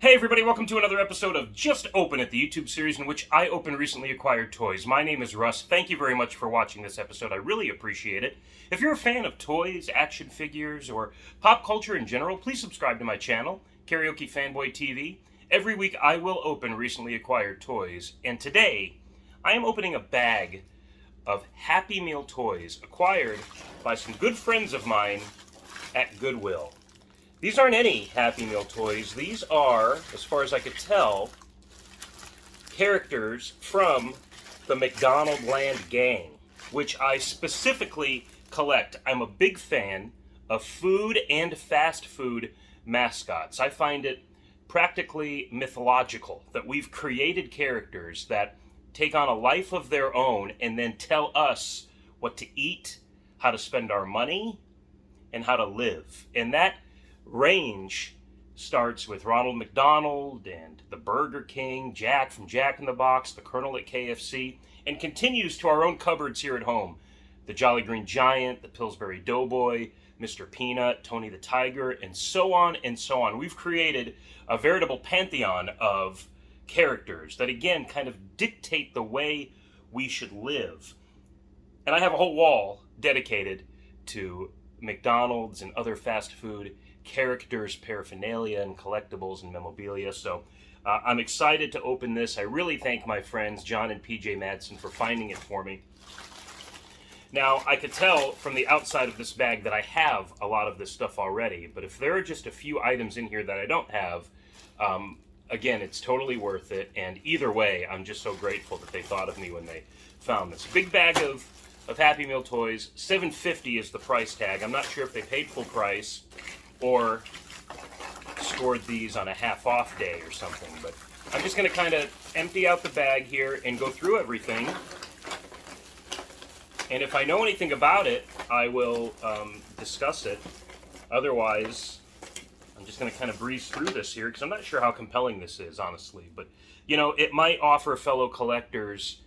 Hey everybody, welcome to another episode of Just Open It, the YouTube series in which I open recently acquired toys. My name is Russ. Thank you very much for watching this episode. I really appreciate it. If you're a fan of toys, action figures, or pop culture in general, please subscribe to my channel, Karaoke Fanboy TV. Every week I will open recently acquired toys, and today I am opening a bag of Happy Meal toys acquired by some good friends of mine at Goodwill. These aren't any Happy Meal toys. These are, as far as I could tell, characters from the McDonaldland Gang, which I specifically collect. I'm a big fan of food and fast food mascots. I find it practically mythological that we've created characters that take on a life of their own and then tell us what to eat, how to spend our money, and how to live. And that range starts with Ronald McDonald and the Burger King, Jack from Jack in the Box, the Colonel at KFC, and continues to our own cupboards here at home. The Jolly Green Giant, the Pillsbury Doughboy, Mr. Peanut, Tony the Tiger, and so on and so on. We've created a veritable pantheon of characters that, again, kind of dictate the way we should live. And I have a whole wall dedicated to McDonald's and other fast food characters, paraphernalia, and collectibles and memorabilia. So I'm excited to open this. I really thank my friends John and P.J. Madsen for finding it for me. Now, I could tell from the outside of this bag that I have a lot of this stuff already, but if there are just a few items in here that I don't have, again, it's totally worth it. And either way, I'm just so grateful that they thought of me when they found this. Big bag of Happy Meal toys. $7.50 is the price tag. I'm not sure if they paid full price or scored these on a half-off day or something, but I'm just going to kind of empty out the bag here and go through everything. And if I know anything about it, I will discuss it. Otherwise, I'm just going to kind of breeze through this here because I'm not sure how compelling this is, honestly. But, you know, it might offer fellow collectors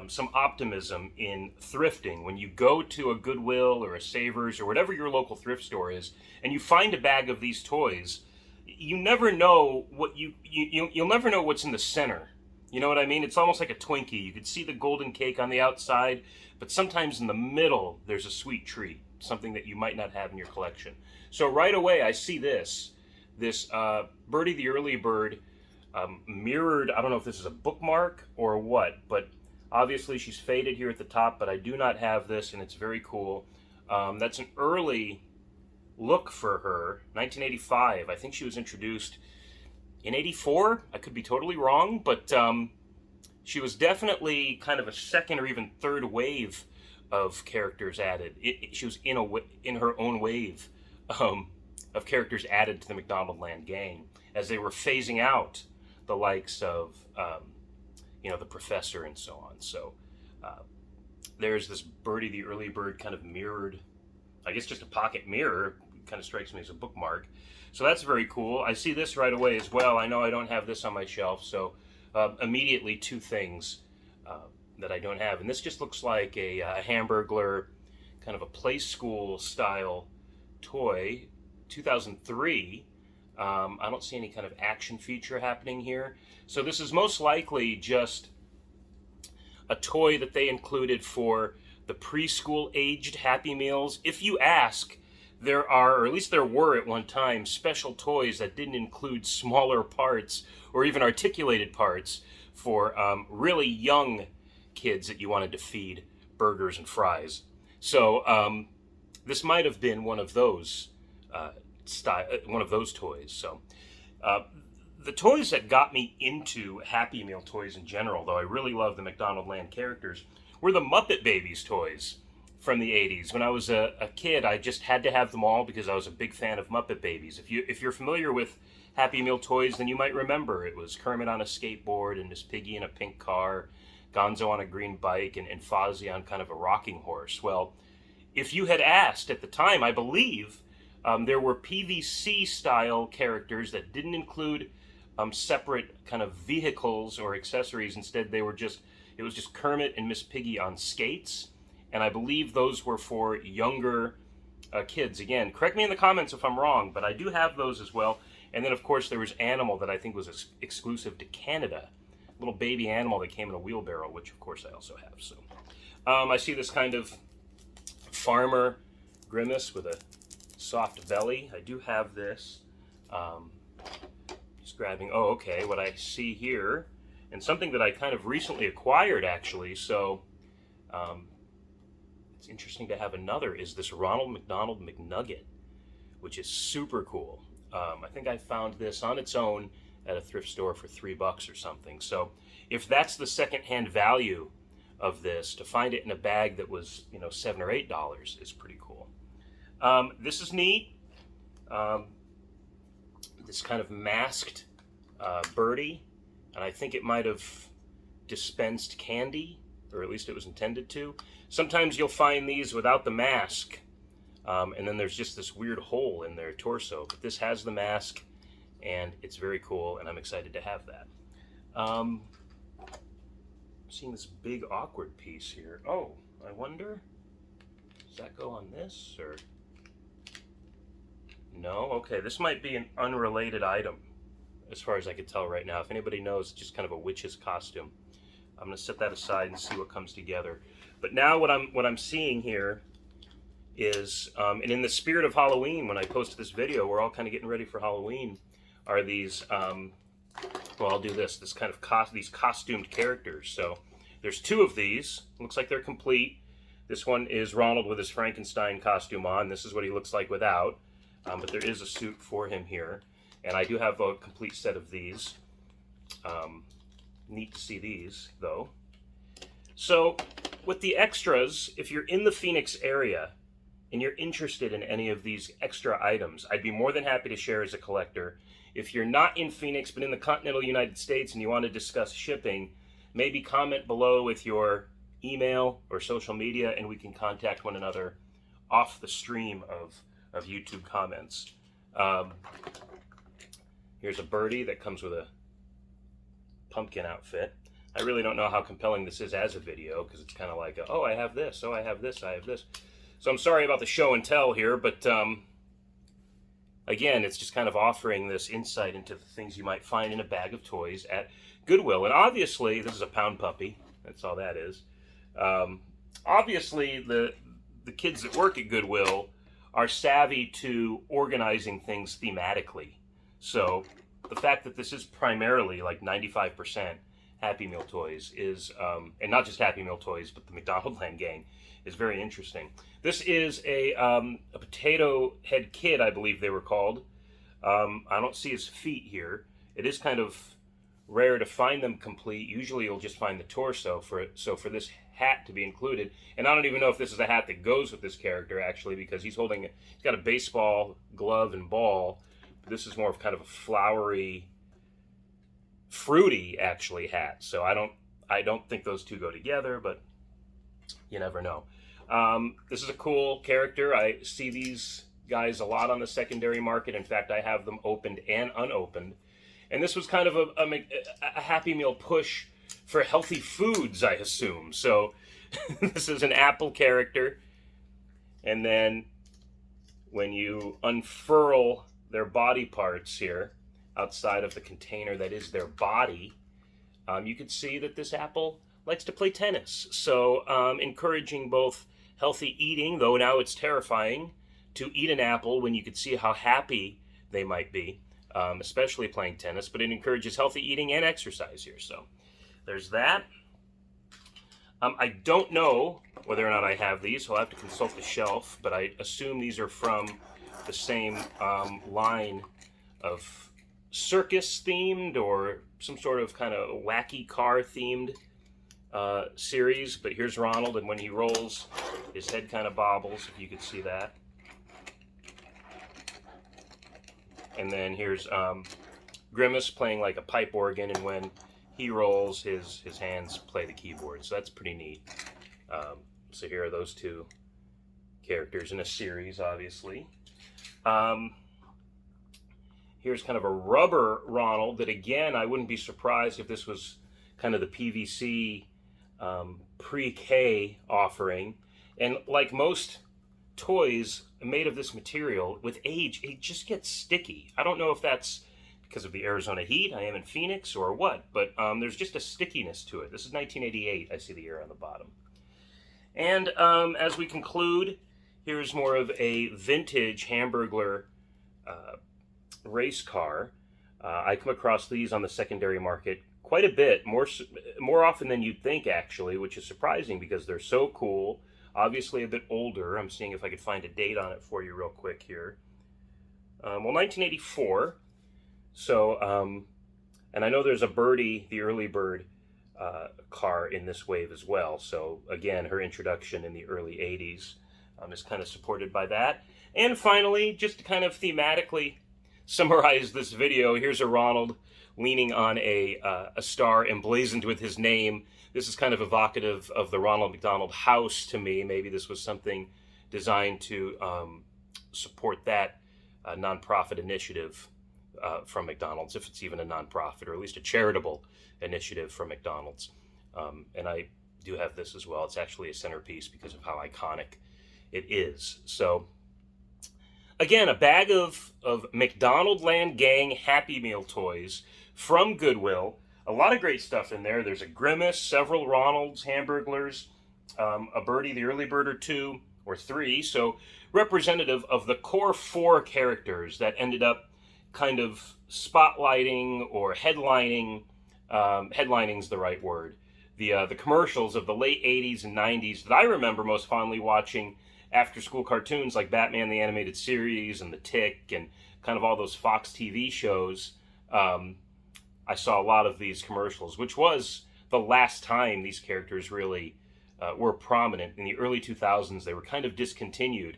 some optimism in thrifting. When you go to a Goodwill or a Savers or whatever your local thrift store is, and you find a bag of these toys, you never know what you'll never know what's in the center. You know what I mean? It's almost like a Twinkie. You could see the golden cake on the outside, but sometimes in the middle there's a sweet treat, something that you might not have in your collection. So right away I see this Birdie the Early Bird mirrored. I don't know if this is a bookmark or what, but obviously she's faded here at the top, but I do not have this, and it's very cool. That's an early look for her, 1985. I think she was introduced in 84. I could be totally wrong, but she was definitely kind of a second or even third wave of characters added. She was in her own wave of characters added to the McDonaldland Gang as they were phasing out the likes of the professor and so on. So there's this Birdie the Early Bird kind of mirrored, I guess just a pocket mirror, kind of strikes me as a bookmark. So that's very cool. I see this right away as well. I know I don't have this on my shelf, so immediately two things that I don't have. And this just looks like a Hamburglar, kind of a play school style toy, 2003. I don't see any kind of action feature happening here. So this is most likely just a toy that they included for the preschool aged Happy Meals. If you ask, there are, or at least there were at one time, special toys that didn't include smaller parts or even articulated parts for really young kids that you wanted to feed burgers and fries. So this might have been one of those toys. So the toys that got me into Happy Meal toys in general, though I really love the McDonaldland characters, were the Muppet Babies toys from the 80s. When I was a kid, I just had to have them all because I was a big fan of Muppet Babies. If you're familiar with Happy Meal toys, then you might remember it was Kermit on a skateboard and Miss Piggy in a pink car, Gonzo on a green bike, and Fozzie on kind of a rocking horse. Well, if you had asked at the time, I believe there were PVC-style characters that didn't include separate kind of vehicles or accessories. Instead, it was just Kermit and Miss Piggy on skates, and I believe those were for younger kids. Again, correct me in the comments if I'm wrong, but I do have those as well. And then, of course, there was Animal that I think was exclusive to Canada. A little baby animal that came in a wheelbarrow, which, of course, I also have. So I see this kind of farmer Grimace with a soft belly. I do have this. Just grabbing, oh, okay, what I see here, and something that I kind of recently acquired, actually, so it's interesting to have another, is this Ronald McDonald McNugget, which is super cool. I think I found this on its own at a thrift store for $3 or something. So if that's the secondhand value of this, to find it in a bag that was, you know, $7 or $8 is pretty cool. This is neat. This kind of masked birdie, and I think it might have dispensed candy, or at least it was intended to. Sometimes you'll find these without the mask, and then there's just this weird hole in their torso. But this has the mask, and it's very cool, and I'm excited to have that. Seeing this big awkward piece here. Oh, I wonder, does that go on this, or? No? Okay, this might be an unrelated item, as far as I could tell right now. If anybody knows, it's just kind of a witch's costume. I'm going to set that aside and see what comes together. But now what I'm seeing here is, and in the spirit of Halloween, when I posted this video, we're all kind of getting ready for Halloween, are these, well, I'll do this kind of these costumed characters. So there's two of these. Looks like they're complete. This one is Ronald with his Frankenstein costume on. This is what he looks like without. But there is a suit for him here. And I do have a complete set of these. Neat to see these, though. So, with the extras, if you're in the Phoenix area and you're interested in any of these extra items, I'd be more than happy to share as a collector. If you're not in Phoenix but in the continental United States and you want to discuss shipping, maybe comment below with your email or social media, and we can contact one another off the stream of YouTube comments. Here's a birdie that comes with a pumpkin outfit. I really don't know how compelling this is as a video, because it's kind of like, oh, I have this, oh, I have this, I have this. So I'm sorry about the show and tell here, but again, it's just kind of offering this insight into the things you might find in a bag of toys at Goodwill. And obviously, this is a pound puppy. That's all that is. Obviously, the kids that work at Goodwill are savvy to organizing things thematically. So the fact that this is primarily like 95% Happy Meal toys is, and not just Happy Meal toys, but the McDonaldland Gang, is very interesting. This is a potato head kid, I believe they were called. I don't see his feet here. It is kind of rare to find them complete. Usually you'll just find the torso for it. So for this hat to be included, and I don't even know if this is a hat that goes with this character actually, because he's got a baseball glove and ball. This is more of kind of a flowery, fruity actually hat. So I don't think those two go together, but you never know. This is a cool character. I see these guys a lot on the secondary market. In fact, I have them opened and unopened. And this was kind of a Happy Meal push for healthy foods, I assume. So this is an apple character. And then when you unfurl their body parts here outside of the container that is their body, you can see that this apple likes to play tennis. So encouraging both healthy eating, though now it's terrifying to eat an apple when you could see how happy they might be, especially playing tennis, but it encourages healthy eating and exercise here. So there's that. I don't know whether or not I have these, so I'll have to consult the shelf, but I assume these are from the same line of circus themed or some sort of kind of wacky car themed series. But here's Ronald, and when he rolls, his head kind of bobbles, if you could see that. And then here's Grimace playing like a pipe organ, and when he rolls, his hands play the keyboard. So that's pretty neat. So here are those two characters in a series, obviously. Here's kind of a rubber Ronald that, again, I wouldn't be surprised if this was kind of the PVC pre-K offering. And like most toys made of this material, with age, it just gets sticky. I don't know if that's because of the Arizona heat, I am in Phoenix, or what, but there's just a stickiness to it. This is 1988. I see the year on the bottom. And as we conclude, here's more of a vintage Hamburglar race car. I come across these on the secondary market quite a bit, more often than you'd think, actually, which is surprising because they're so cool. Obviously a bit older. I'm seeing if I could find a date on it for you real quick here. Well, 1984. So, and I know there's a Birdie, the early bird car in this wave as well. So again, her introduction in the early 80s is kind of supported by that. And finally, just to kind of thematically summarize this video, here's a Ronald leaning on a star emblazoned with his name. This is kind of evocative of the Ronald McDonald house to me. Maybe this was something designed to support that nonprofit initiative from McDonald's, if it's even a nonprofit, or at least a charitable initiative from McDonald's. And I do have this as well. It's actually a centerpiece because of how iconic it is. So again, a bag of McDonaldland Gang Happy Meal toys from Goodwill. A lot of great stuff in there. There's a Grimace, several Ronalds, Hamburglars, a Birdie, the early bird, or 2 or 3. So representative of the core 4 characters that ended up kind of spotlighting or headlining, headlining's the right word, the commercials of the late 80s and 90s that I remember most fondly watching after school cartoons like Batman the Animated Series and The Tick and kind of all those Fox TV shows. I saw a lot of these commercials, which was the last time these characters really were prominent. In the early 2000s, they were kind of discontinued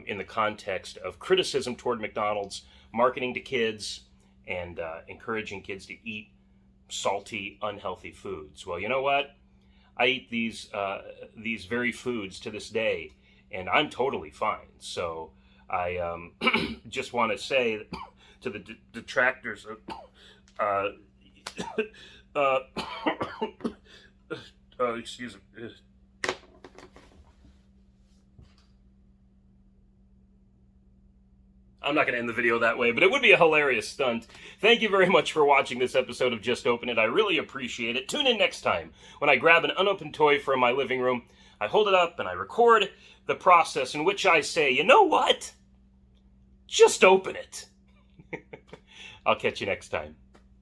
in the context of criticism toward McDonald's, marketing to kids, and encouraging kids to eat salty, unhealthy foods. Well, you know what? I eat these very foods to this day, and I'm totally fine. So I just want to say to the detractors, excuse me. I'm not going to end the video that way, but it would be a hilarious stunt. Thank you very much for watching this episode of Just Open It. I really appreciate it. Tune in next time when I grab an unopened toy from my living room, I hold it up, and I record the process in which I say, you know what? Just open it. I'll catch you next time.